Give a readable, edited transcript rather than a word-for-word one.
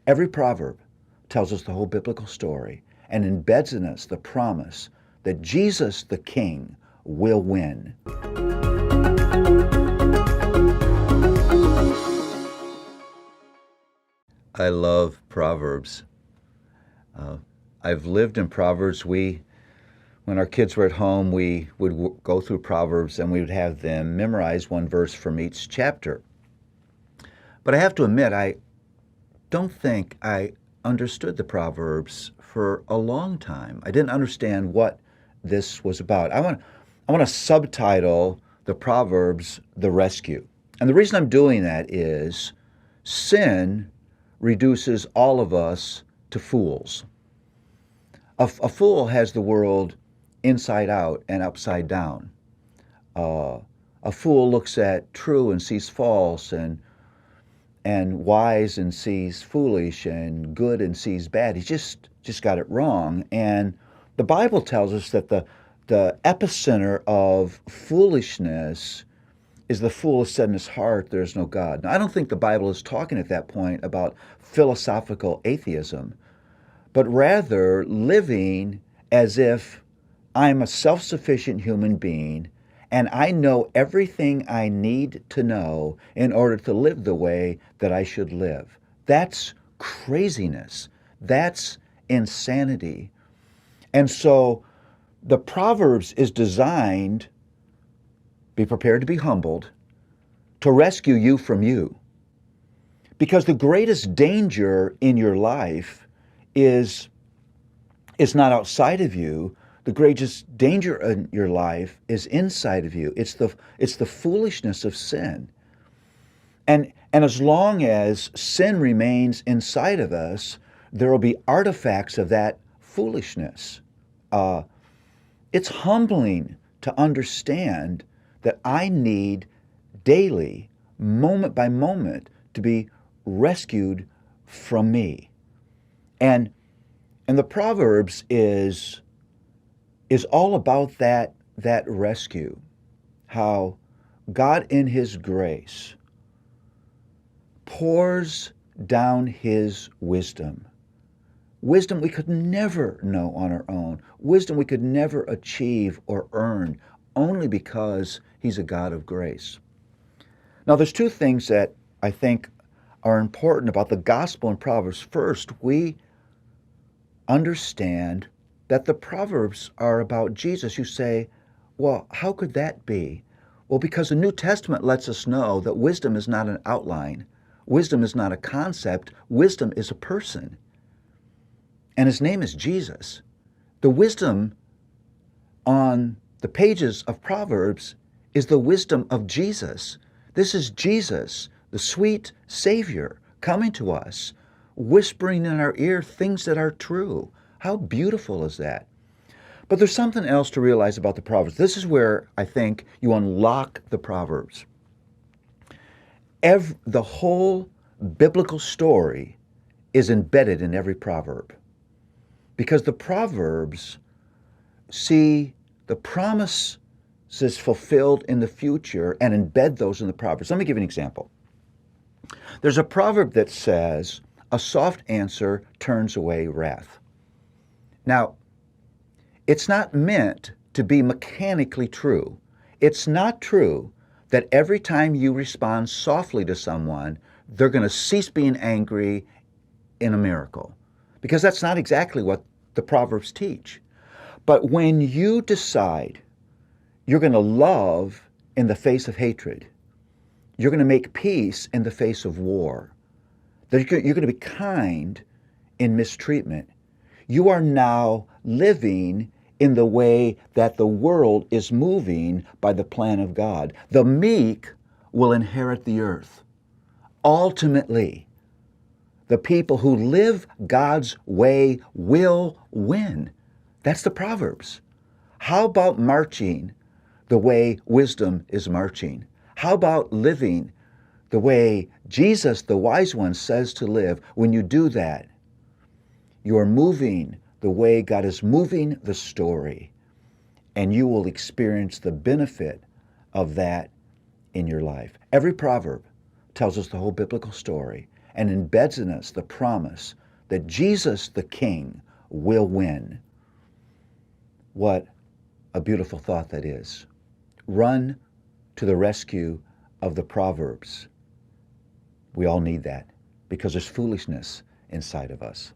Every proverb tells us the whole biblical story and embeds in us the promise that Jesus the King will win. I love Proverbs. I've lived in Proverbs. When our kids were at home, we would go through Proverbs and we would have them memorize one verse from each chapter. But I have to admit, I don't think I understood the Proverbs for a long time. I didn't understand what this was about. I want to subtitle the Proverbs, The Rescue. And the reason I'm doing that is sin reduces all of us to fools. A fool has the world inside out and upside down. A fool looks at true and sees false, and wise and sees foolish, and good and sees bad. He's just got it wrong. And the Bible tells us that the epicenter of foolishness is the fool has said in his heart, there is no God. Now, I don't think the Bible is talking at that point about philosophical atheism, but rather living as if I'm a self-sufficient human being and I know everything I need to know in order to live the way that I should live. That's craziness. That's insanity. And so the Proverbs is designed, be prepared to be humbled, to rescue you from you. Because the greatest danger in your life is not outside of you. The greatest danger in your life is inside of you. It's the foolishness of sin. And as long as sin remains inside of us, there will be artifacts of that foolishness. It's humbling to understand that I need daily, moment by moment, to be rescued from me. And the Proverbs is all about that rescue. How God in His grace pours down His wisdom. Wisdom we could never know on our own. Wisdom we could never achieve or earn, only because He's a God of grace. Now, there's two things that I think are important about the gospel in Proverbs. First, we understand that the Proverbs are about Jesus. You say, well, how could that be? Well, because the New Testament lets us know that wisdom is not an outline. Wisdom is not a concept. Wisdom is a person. And His name is Jesus. The wisdom on the pages of Proverbs is the wisdom of Jesus. This is Jesus, the sweet Savior, coming to us, whispering in our ear things that are true. How beautiful is that? But there's something else to realize about the Proverbs. This is where I think you unlock the Proverbs. The whole biblical story is embedded in every proverb, because the Proverbs see the promises fulfilled in the future and embed those in the Proverbs. Let me give you an example. There's a proverb that says, a soft answer turns away wrath. Now, it's not meant to be mechanically true. It's not true that every time you respond softly to someone, they're going to cease being angry in a miracle, because that's not exactly what the Proverbs teach. But when you decide you're going to love in the face of hatred, you're going to make peace in the face of war, that you're going to be kind in mistreatment, you are now living in the way that the world is moving by the plan of God. The meek will inherit the earth. Ultimately, the people who live God's way will win. That's the Proverbs. How about marching the way wisdom is marching? How about living the way Jesus, the wise one, says to live? When you do that, you are moving the way God is moving the story, and you will experience the benefit of that in your life. Every proverb tells us the whole biblical story and embeds in us the promise that Jesus the King will win. What a beautiful thought that is. Run to the rescue of the Proverbs. We all need that because there's foolishness inside of us.